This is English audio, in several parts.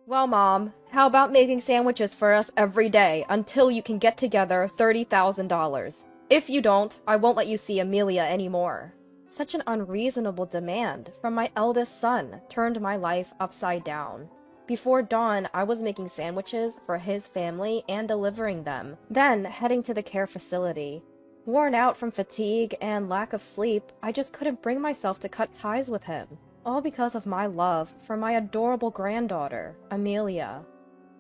Well, Mom, how about making sandwiches for us every day until you can get together $30,000? If you don't, I won't let you see Amelia anymore. Such an unreasonable demand from my eldest son turned my life upside down. Before dawn, I was making sandwiches for his family and delivering them, then heading to the care facility. Worn out from fatigue and lack of sleep, I just couldn't bring myself to cut ties with him, all because of my love for my adorable granddaughter, Amelia.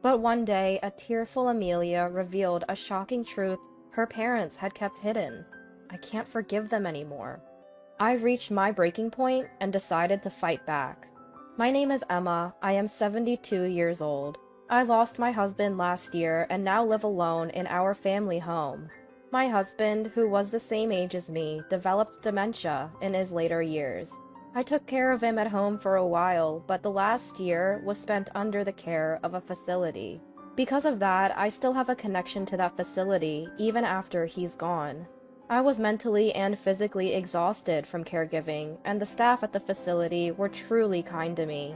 But one day, a tearful Amelia revealed a shocking truth her parents had kept hidden. I can't forgive them anymore. I reached my breaking point and decided to fight back. My name is Emma. I am 72 years old. I lost my husband last year and now live alone in our family home. My husband, who was the same age as me, developed dementia in his later years. I took care of him at home for a while, but the last year was spent under the care of a facility. Because of that, I still have a connection to that facility even after he's gone. I was mentally and physically exhausted from caregiving, and the staff at the facility were truly kind to me.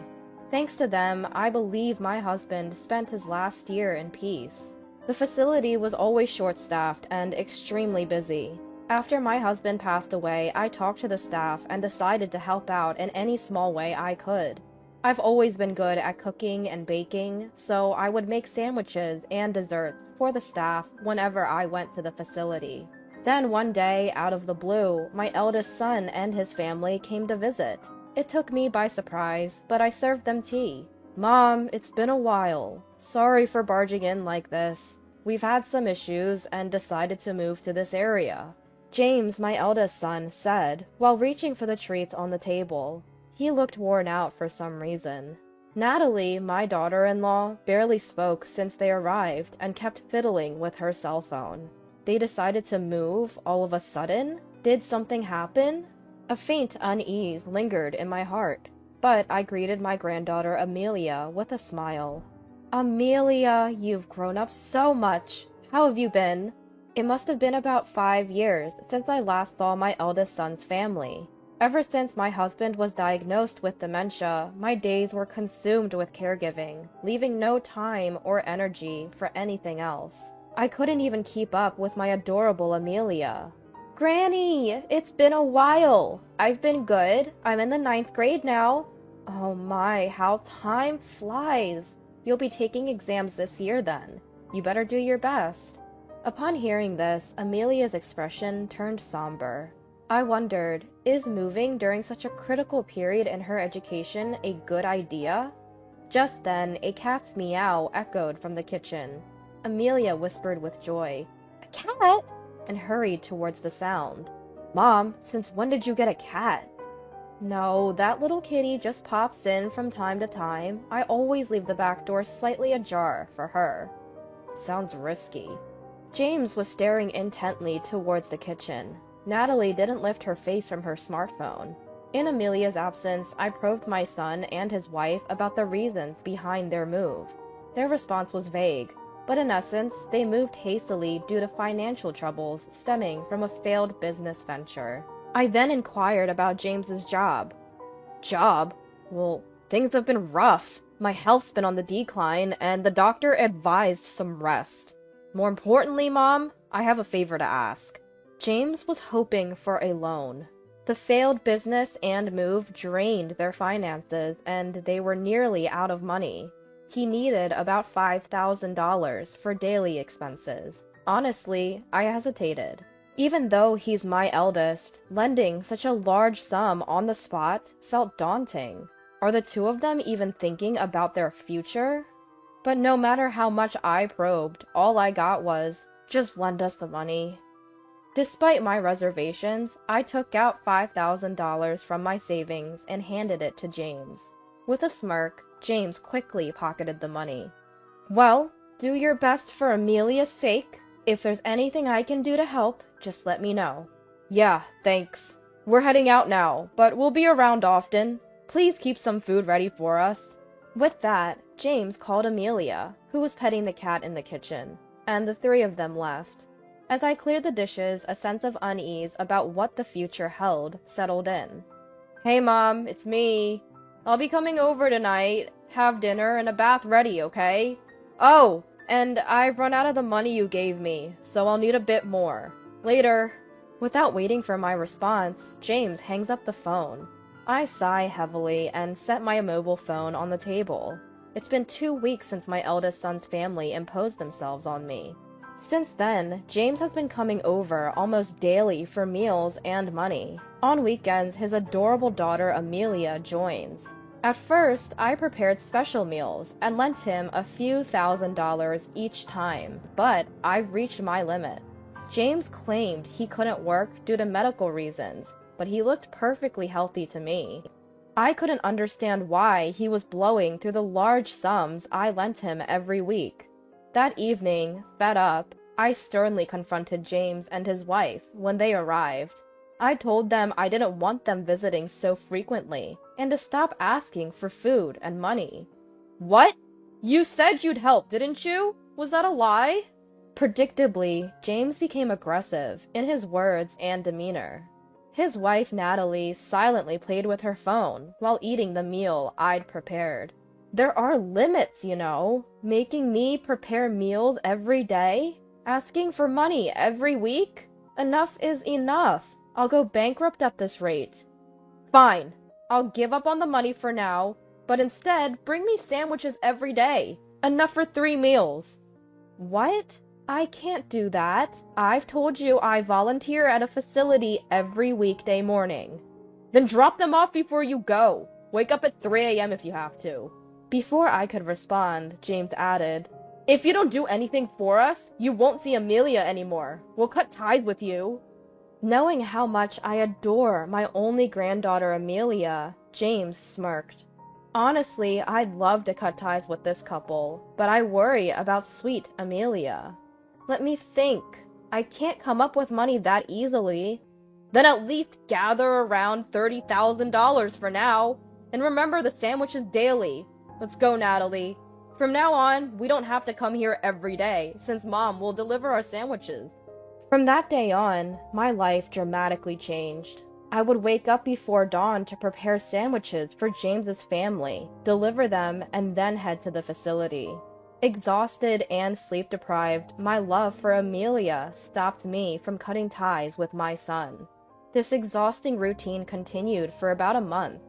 Thanks to them, I believe my husband spent his last year in peace. The facility was always short-staffed and extremely busy. After my husband passed away, I talked to the staff and decided to help out in any small way I could. I've always been good at cooking and baking, so I would make sandwiches and desserts for the staff whenever I went to the facility. Then one day, out of the blue, my eldest son and his family came to visit. It took me by surprise, but I served them tea. "Mom, it's been a while. Sorry for barging in like this. We've had some issues and decided to move to this area," James, my eldest son, said while reaching for the treats on the table. He looked worn out for some reason. Natalie, my daughter-in-law, barely spoke since they arrived and kept fiddling with her cell phone. They decided to move all of a sudden? Did something happen? A faint unease lingered in my heart, but I greeted my granddaughter Amelia with a smile. "Amelia, you've grown up so much. How have you been?" It must have been about 5 years since I last saw my eldest son's family. Ever since my husband was diagnosed with dementia, my days were consumed with caregiving, leaving no time or energy for anything else. I couldn't even keep up with my adorable Amelia. "Granny, it's been a while. I've been good. I'm in the 9th grade now." "Oh my, how time flies. You'll be taking exams this year then. You better do your best." Upon hearing this, Amelia's expression turned somber. I wondered, is moving during such a critical period in her education a good idea? Just then, a cat's meow echoed from the kitchen. Amelia whispered with joy, "A cat?" and hurried towards the sound. "Mom, since when did you get a cat?" "No, that little kitty just pops in from time to time. I always leave the back door slightly ajar for her." Sounds risky. James was staring intently towards the kitchen. Natalie didn't lift her face from her smartphone. In Amelia's absence, I probed my son and his wife about the reasons behind their move. Their response was vague, but in essence, they moved hastily due to financial troubles stemming from a failed business venture. I then inquired about James's job. "Job? Well, things have been rough. My health's been on the decline, and the doctor advised some rest. More importantly, Mom, I have a favor to ask." James was hoping for a loan. The failed business and move drained their finances, and they were nearly out of money. He needed about $5,000 for daily expenses. Honestly, I hesitated. Even though he's my eldest, lending such a large sum on the spot felt daunting. Are the two of them even thinking about their future? But no matter how much I probed, all I got was, "Just lend us the money." Despite my reservations, I took out $5,000 from my savings and handed it to James. With a smirk, James quickly pocketed the money. "Well, do your best for Amelia's sake. If there's anything I can do to help, just let me know." "Yeah, thanks. We're heading out now, but we'll be around often. Please keep some food ready for us." With that, James called Amelia, who was petting the cat in the kitchen, and the three of them left. As I cleared the dishes, a sense of unease about what the future held settled in. "Hey, Mom, it's me. I'll be coming over tonight. have dinner and a bath ready, okay? Oh, and I've run out of the money you gave me, so I'll need a bit more. Later. Without waiting for my response, James hangs up the phone. I sigh heavily and set my mobile phone on the table. It's been 2 weeks since my eldest son's family imposed themselves on me. Since then, James has been coming over almost daily for meals and money. On weekends, his adorable daughter Amelia joins. At first, I prepared special meals and lent him a few $1,000s each time, but I've reached my limit. James claimed he couldn't work due to medical reasons, but he looked perfectly healthy to me. I couldn't understand why he was blowing through the large sums I lent him every week. That evening, fed up, I sternly confronted James and his wife when they arrived. I told them I didn't want them visiting so frequently, and to stop asking for food and money. What? You said you'd help, didn't you? Was that a lie? Predictably, James became aggressive in his words and demeanor. His wife, Natalie, silently played with her phone while eating the meal I'd prepared. There are limits, you know. Making me prepare meals every day? Asking for money every week? Enough is enough. I'll go bankrupt at this rate. Fine. I'll give up on the money for now, but instead bring me sandwiches every day. Enough for 3 meals. What? I can't do that. I've told you I volunteer at a facility every weekday morning. Then drop them off before you go. Wake up at 3 a.m. if you have to. Before I could respond, James added, If you don't do anything for us, you won't see Amelia anymore. We'll cut ties with you. Knowing how much I adore my only granddaughter Amelia, James smirked. Honestly, I'd love to cut ties with this couple, but I worry about sweet Amelia. Let me think. I can't come up with money that easily. Then at least gather around $30,000 for now, and remember the sandwiches daily. Let's go, Natalie. From now on, we don't have to come here every day, since Mom will deliver our sandwiches. From that day on, my life dramatically changed. I would wake up before dawn to prepare sandwiches for James's family, deliver them, and then head to the facility. Exhausted and sleep-deprived, my love for Amelia stopped me from cutting ties with my son. This exhausting routine continued for about a month.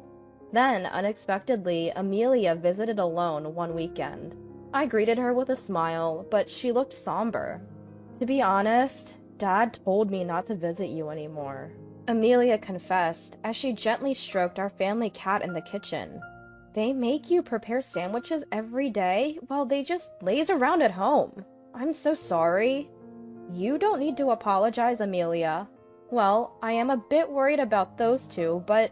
Then, unexpectedly, Amelia visited alone one weekend. I greeted her with a smile, but she looked somber. To be honest, Dad told me not to visit you anymore, Amelia confessed as she gently stroked our family cat in the kitchen. They make you prepare sandwiches every day while they just laze around at home. I'm so sorry. You don't need to apologize, Amelia. Well, I am a bit worried about those two, but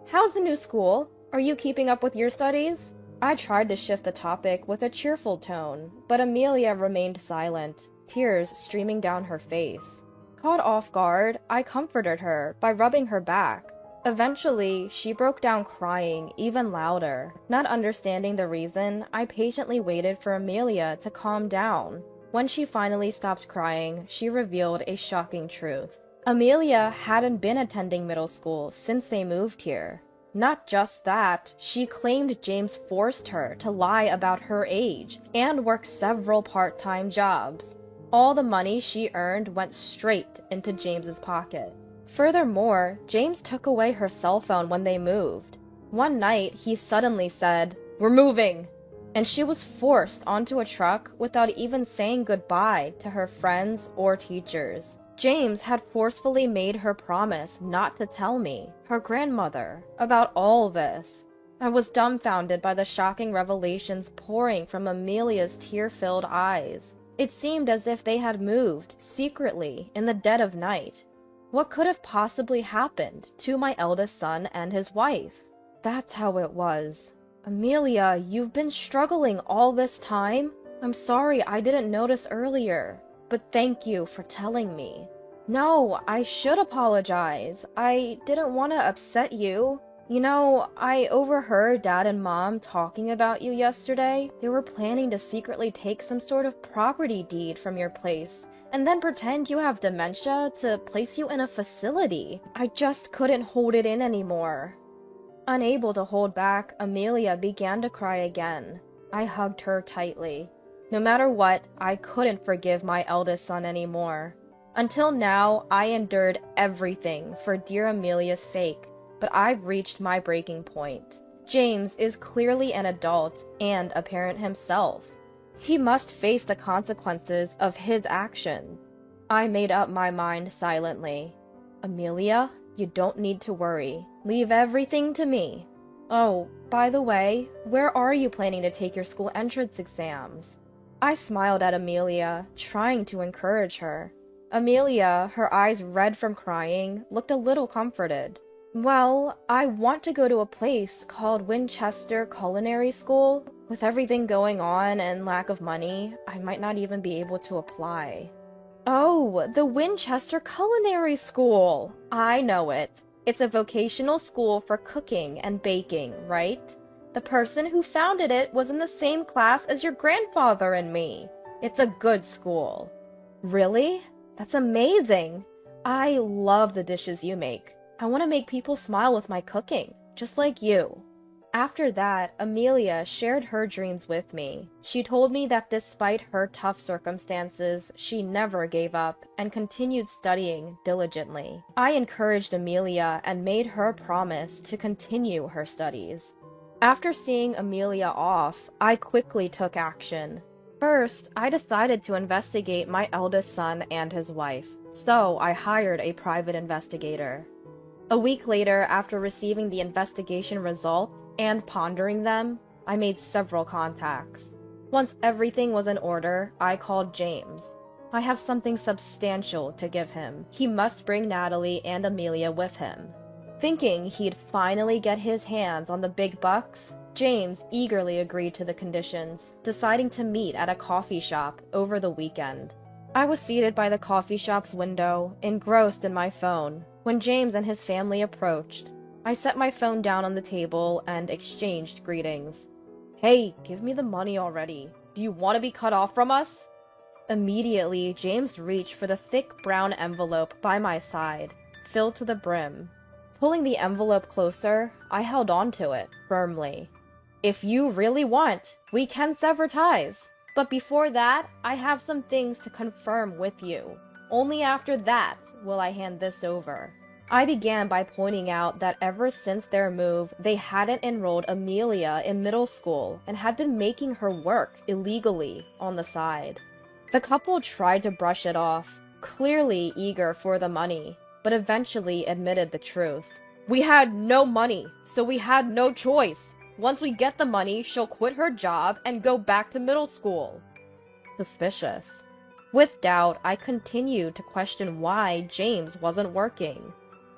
how's the new school? Are you keeping up with your studies? I tried to shift the topic with a cheerful tone, but Amelia remained silent, tears streaming down her face. Caught off guard, I comforted her by rubbing her back. Eventually, she broke down crying even louder. Not understanding the reason, I patiently waited for Amelia to calm down. When she finally stopped crying, she revealed a shocking truth. Amelia hadn't been attending middle school since they moved here. Not just that, she claimed James forced her to lie about her age and work several part-time jobs. All the money she earned went straight into James's pocket. Furthermore, James took away her cell phone when they moved. One night, he suddenly said, "We're moving!" And she was forced onto a truck without even saying goodbye to her friends or teachers. James had forcefully made her promise not to tell me, her grandmother, about all this. I was dumbfounded by the shocking revelations pouring from Amelia's tear-filled eyes. It seemed as if they had moved, secretly, in the dead of night. What could have possibly happened to my eldest son and his wife? That's how it was. Amelia, you've been struggling all this time? I'm sorry I didn't notice earlier, but thank you for telling me. No, I should apologize. I didn't want to upset you. You know, I overheard Dad and Mom talking about you yesterday. They were planning to secretly take some sort of property deed from your place, and then pretend you have dementia to place you in a facility. I just couldn't hold it in anymore. Unable to hold back, Amelia began to cry again. I hugged her tightly. No matter what, I couldn't forgive my eldest son anymore. Until now, I endured everything for dear Amelia's sake, but I've reached my breaking point. James is clearly an adult and a parent himself. He must face the consequences of his actions. I made up my mind silently. Amelia, you don't need to worry. Leave everything to me. Oh, by the way, where are you planning to take your school entrance exams? I smiled at Amelia, trying to encourage her. Amelia, her eyes red from crying, looked a little comforted. Well, I want to go to a place called Winchester Culinary School. With everything going on and lack of money, I might not even be able to apply. Oh, the Winchester Culinary School! I know it. It's a vocational school for cooking and baking, right? The person who founded it was in the same class as your grandfather and me. It's a good school. Really? That's amazing! I love the dishes you make. I want to make people smile with my cooking, just like you. After that, Amelia shared her dreams with me. She told me that despite her tough circumstances, she never gave up and continued studying diligently. I encouraged Amelia and made her promise to continue her studies. After seeing Amelia off, I quickly took action. First, I decided to investigate my eldest son and his wife, so I hired a private investigator. A week later, after receiving the investigation results and pondering them, I made several contacts. Once everything was in order, I called James. I have something substantial to give him. He must bring Natalie and Amelia with him. Thinking he'd finally get his hands on the big bucks, James eagerly agreed to the conditions, deciding to meet at a coffee shop over the weekend. I was seated by the coffee shop's window, engrossed in my phone, when James and his family approached. I set my phone down on the table and exchanged greetings. Hey, give me the money already. Do you want to be cut off from us? Immediately, James reached for the thick brown envelope by my side, filled to the brim. Pulling the envelope closer, I held on to it firmly. If you really want, we can sever ties. But before that, I have some things to confirm with you. Only after that will I hand this over. I began by pointing out that ever since their move, they hadn't enrolled Amelia in middle school and had been making her work illegally on the side. The couple tried to brush it off, clearly eager for the money, but eventually admitted the truth. We had no money, so we had no choice. Once we get the money, she'll quit her job and go back to middle school. Suspicious. With doubt, I continued to question why James wasn't working.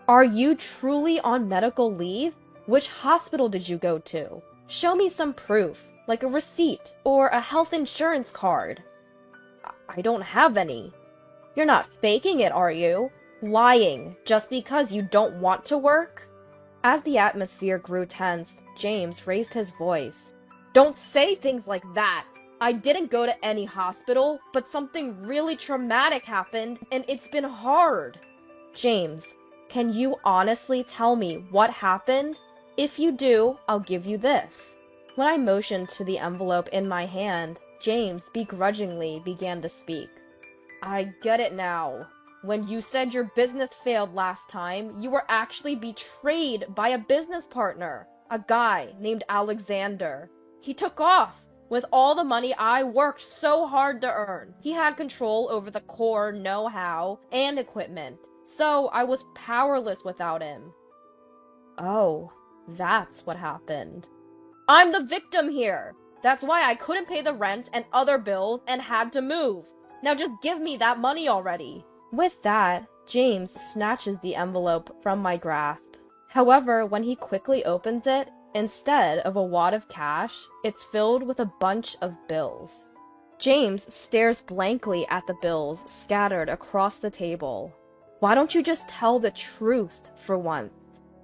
Are you truly on medical leave? Which hospital did you go to? Show me some proof, like a receipt or a health insurance card. I don't have any. You're not faking it, are you? Lying just because you don't want to work? As the atmosphere grew tense, James raised his voice. Don't say things like that! I didn't go to any hospital, but something really traumatic happened, and it's been hard. James, can you honestly tell me what happened? If you do, I'll give you this. When I motioned to the envelope in my hand, James begrudgingly began to speak. I get it now. When you said your business failed last time, you were actually betrayed by a business partner, a guy named Alexander. He took off with all the money I worked so hard to earn. He had control over the core know-how and equipment, so I was powerless without him. Oh, that's what happened. I'm the victim here. That's why I couldn't pay the rent and other bills and had to move. Now just give me that money already. With that, James snatches the envelope from my grasp. However, when he quickly opens it, instead of a wad of cash, it's filled with a bunch of bills. James stares blankly at the bills scattered across the table. Why don't you just tell the truth for once?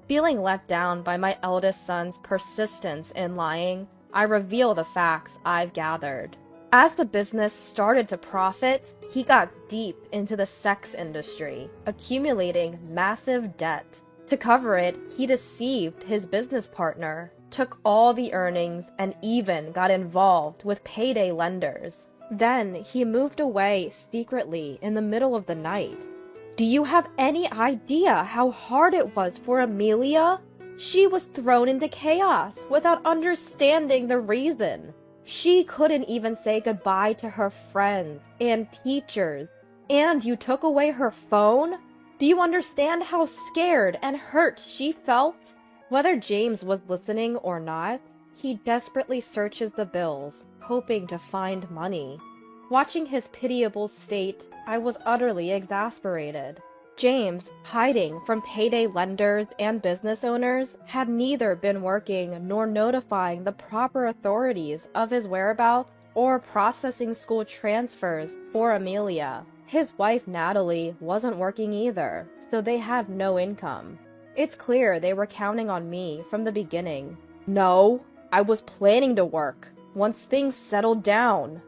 Feeling let down by my eldest son's persistence in lying, I reveal the facts I've gathered. As the business started to profit, he got deep into the sex industry, accumulating massive debt. To cover it, he deceived his business partner, took all the earnings, and even got involved with payday lenders. Then he moved away secretly in the middle of the night. Do you have any idea how hard it was for Amelia? She was thrown into chaos without understanding the reason. She couldn't even say goodbye to her friends and teachers. And you took away her phone? Do you understand how scared and hurt she felt? Whether James was listening or not, he desperately searches the bills, hoping to find money. Watching his pitiable state, I was utterly exasperated. James, hiding from payday lenders and business owners, had neither been working nor notifying the proper authorities of his whereabouts or processing school transfers for Amelia. His wife Natalie wasn't working either, so they had no income. It's clear they were counting on me from the beginning. No, I was planning to work once things settled down.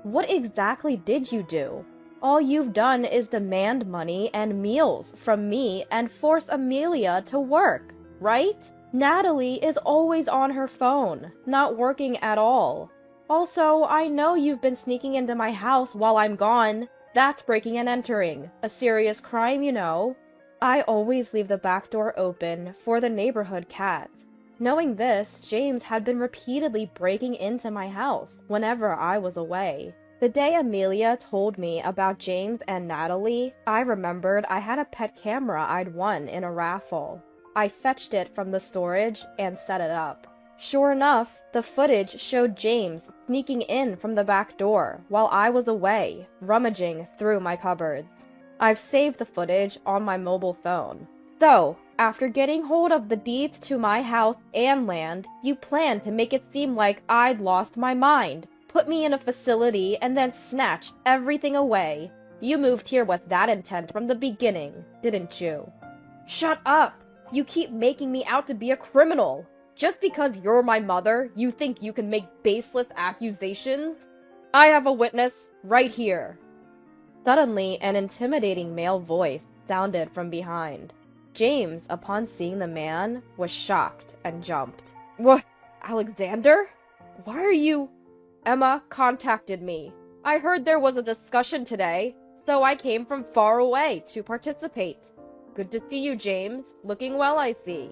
What exactly did you do? All you've done is demand money and meals from me and force Amelia to work, right? Natalie is always on her phone, not working at all. Also, I know you've been sneaking into my house while I'm gone. That's breaking and entering. A serious crime, you know. I always leave the back door open for the neighborhood cats. Knowing this, James had been repeatedly breaking into my house whenever I was away. The day Amelia told me about James and Natalie, I remembered I had a pet camera I'd won in a raffle. I fetched it from the storage and set it up. Sure enough, the footage showed James sneaking in from the back door while I was away, rummaging through my cupboards. I've saved the footage on my mobile phone. So, after getting hold of the deeds to my house and land, you planned to make it seem like I'd lost my mind, put me in a facility, and then snatch everything away. You moved here with that intent from the beginning, didn't you? Shut up! You keep making me out to be a criminal. Just because you're my mother, you think you can make baseless accusations? I have a witness right here. Suddenly, an intimidating male voice sounded from behind. James, upon seeing the man, was shocked and jumped. What? Alexander? Why are you... Emma contacted me. I heard there was a discussion today, so I came from far away to participate. Good to see you, James. Looking well, I see.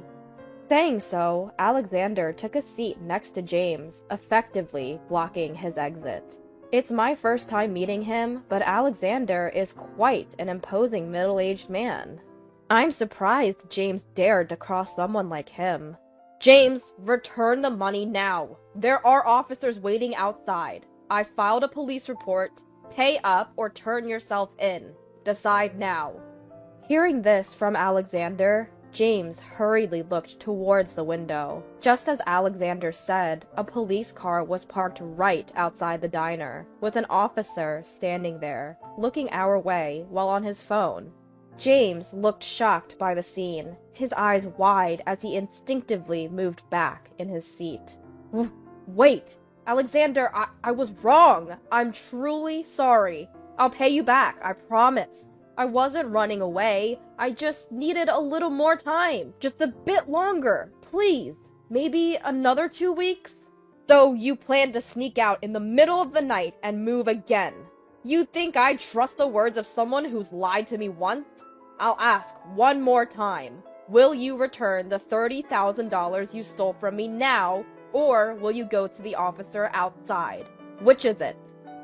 Saying so, Alexander took a seat next to James, effectively blocking his exit. It's my first time meeting him, but Alexander is quite an imposing middle-aged man. I'm surprised James dared to cross someone like him. James, return the money now. There are officers waiting outside. I filed a police report. Pay up or turn yourself in. Decide now. Hearing this from Alexander, James hurriedly looked towards the window. Just as Alexander said, a police car was parked right outside the diner, with an officer standing there, looking our way while on his phone. James looked shocked by the scene, his eyes wide as he instinctively moved back in his seat. Wait! Alexander, I was wrong! I'm truly sorry. I'll pay you back, I promise. I wasn't running away. I just needed a little more time. Just a bit longer, please. Maybe another 2 weeks? So you plan to sneak out in the middle of the night and move again. You think I'd trust the words of someone who's lied to me once? I'll ask one more time. Will you return the $30,000 you stole from me now, or will you go to the officer outside? Which is it?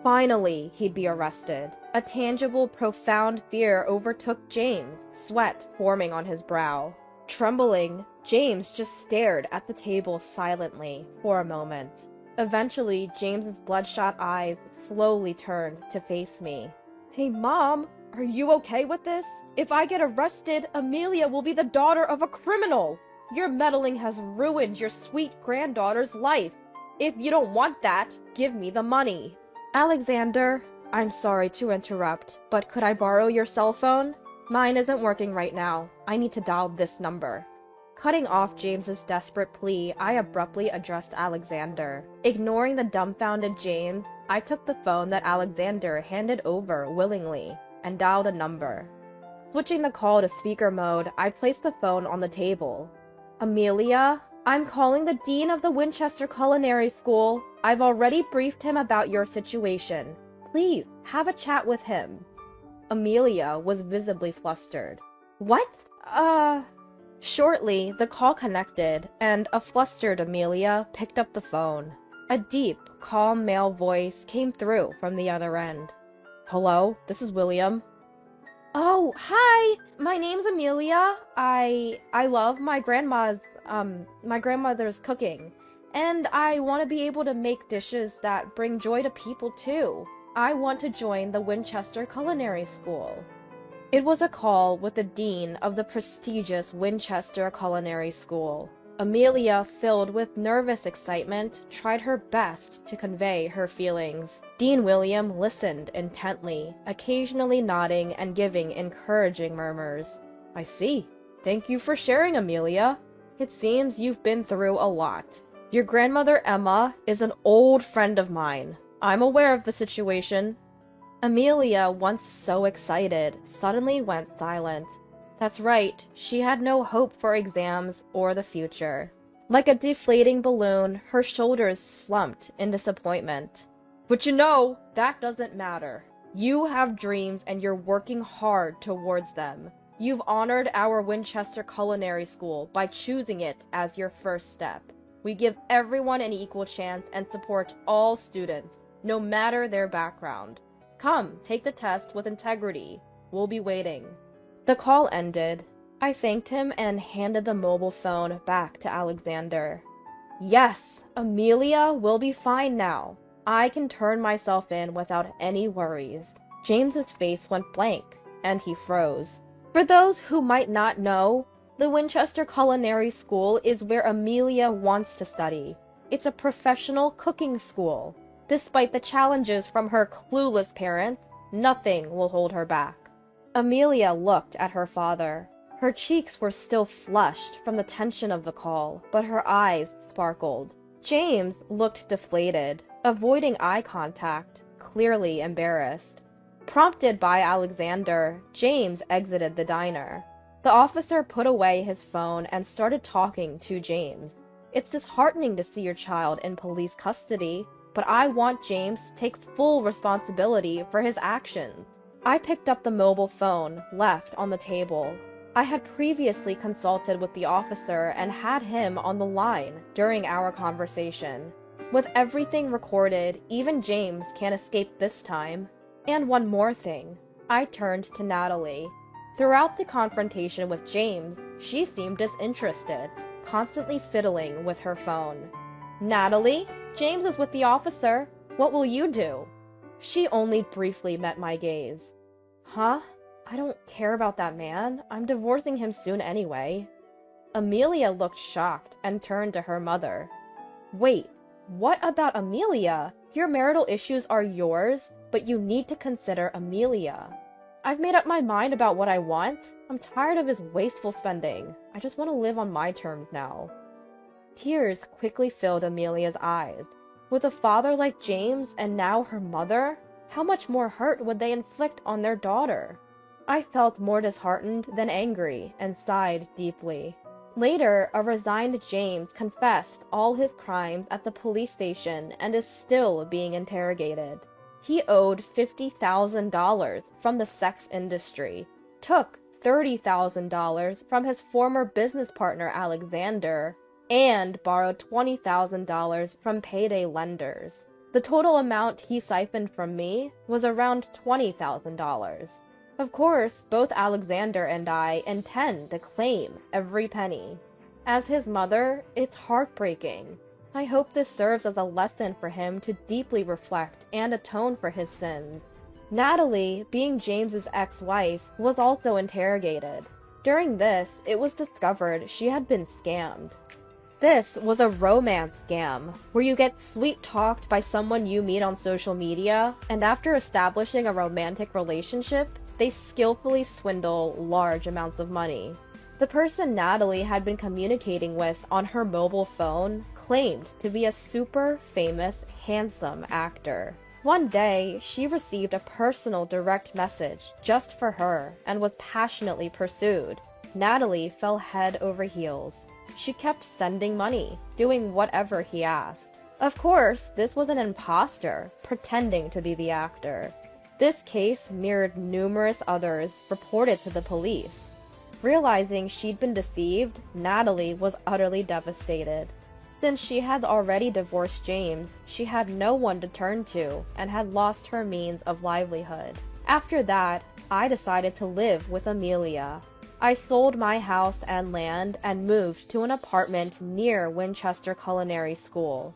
Finally, he'd be arrested. A tangible, profound fear overtook James, sweat forming on his brow. Trembling, James just stared at the table silently for a moment. Eventually, James's bloodshot eyes slowly turned to face me. Hey, Mom, are you okay with this? If I get arrested, Amelia will be the daughter of a criminal. Your meddling has ruined your sweet granddaughter's life. If you don't want that, give me the money. Alexander, I'm sorry to interrupt, but could I borrow your cell phone? Mine isn't working right now. I need to dial this number. Cutting off James's desperate plea, I abruptly addressed Alexander. Ignoring the dumbfounded James, I took the phone that Alexander handed over willingly and dialed a number. Switching the call to speaker mode, I placed the phone on the table. Amelia, I'm calling the dean of the Winchester Culinary School. I've already briefed him about your situation. Please, have a chat with him. Amelia was visibly flustered. What? Shortly, the call connected, and a flustered Amelia picked up the phone. A deep, calm male voice came through from the other end. Hello, this is William. Oh, hi! My name's Amelia. I love my grandmother's cooking. And I want to be able to make dishes that bring joy to people too. I want to join the Winchester Culinary School. It was a call with the dean of the prestigious Winchester Culinary School. Amelia, filled with nervous excitement, tried her best to convey her feelings. Dean William listened intently, occasionally nodding and giving encouraging murmurs. I see. Thank you for sharing, Amelia. It seems you've been through a lot. Your grandmother Emma is an old friend of mine. I'm aware of the situation. Amelia, once so excited, suddenly went silent. That's right, she had no hope for exams or the future. Like a deflating balloon, her shoulders slumped in disappointment. But you know, that doesn't matter. You have dreams and you're working hard towards them. You've honored our Winchester Culinary School by choosing it as your first step. We give everyone an equal chance and support all students, no matter their background. Come, take the test with integrity. We'll be waiting. The call ended. I thanked him and handed the mobile phone back to Alexander. Yes, Amelia will be fine now. I can turn myself in without any worries. James's face went blank, and he froze. For those who might not know, the Winchester Culinary School is where Amelia wants to study. It's a professional cooking school. Despite the challenges from her clueless parents, nothing will hold her back. Amelia looked at her father. Her cheeks were still flushed from the tension of the call, but her eyes sparkled. James looked deflated, avoiding eye contact, clearly embarrassed. Prompted by Alexander, James exited the diner. The officer put away his phone and started talking to James. It's disheartening to see your child in police custody, but I want James to take full responsibility for his actions. I picked up the mobile phone left on the table. I had previously consulted with the officer and had him on the line during our conversation. With everything recorded, even James can't escape this time. And one more thing. I turned to Natalie. Throughout the confrontation with James, she seemed disinterested, constantly fiddling with her phone. Natalie, James is with the officer. What will you do? She only briefly met my gaze. Huh? I don't care about that man. I'm divorcing him soon anyway. Amelia looked shocked and turned to her mother. Wait, what about Amelia? Your marital issues are yours, but you need to consider Amelia. I've made up my mind about what I want. I'm tired of his wasteful spending. I just want to live on my terms now. Tears quickly filled Amelia's eyes. With a father like James and now her mother, how much more hurt would they inflict on their daughter? I felt more disheartened than angry and sighed deeply. Later, a resigned James confessed all his crimes at the police station and is still being interrogated. He owed $50,000 from the sex industry, took $30,000 from his former business partner Alexander, and borrowed $20,000 from payday lenders. The total amount he siphoned from me was around $20,000. Of course, both Alexander and I intend to claim every penny. As his mother, it's heartbreaking. I hope this serves as a lesson for him to deeply reflect and atone for his sins. Natalie, being James's ex-wife, was also interrogated. During this, it was discovered she had been scammed. This was a romance scam, where you get sweet-talked by someone you meet on social media, and after establishing a romantic relationship, they skillfully swindle large amounts of money. The person Natalie had been communicating with on her mobile phone claimed to be a super famous, handsome actor. One day, she received a personal direct message just for her and was passionately pursued. Natalie fell head over heels. She kept sending money, doing whatever he asked. Of course, this was an imposter, pretending to be the actor. This case mirrored numerous others reported to the police. Realizing she'd been deceived, Natalie was utterly devastated. Since she had already divorced James, she had no one to turn to and had lost her means of livelihood. After that, I decided to live with Amelia. I sold my house and land and moved to an apartment near Winchester Culinary School.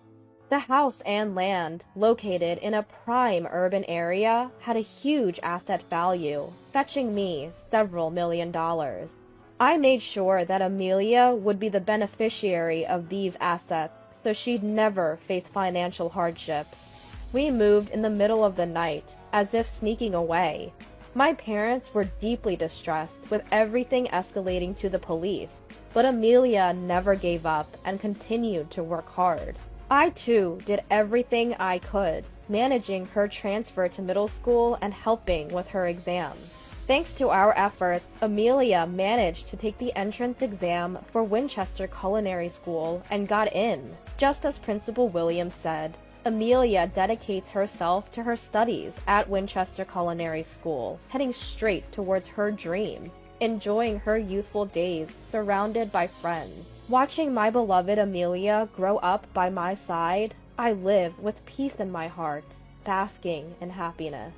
The house and land, located in a prime urban area, had a huge asset value, fetching me several $1,000,000. I made sure that Amelia would be the beneficiary of these assets, so she'd never face financial hardships. We moved in the middle of the night, as if sneaking away. My parents were deeply distressed, with everything escalating to the police, but Amelia never gave up and continued to work hard. I too did everything I could, managing her transfer to middle school and helping with her exams. Thanks to our efforts, Amelia managed to take the entrance exam for Winchester Culinary School and got in. Just as Principal Williams said, Amelia dedicates herself to her studies at Winchester Culinary School, heading straight towards her dream, enjoying her youthful days surrounded by friends. Watching my beloved Amelia grow up by my side, I live with peace in my heart, basking in happiness.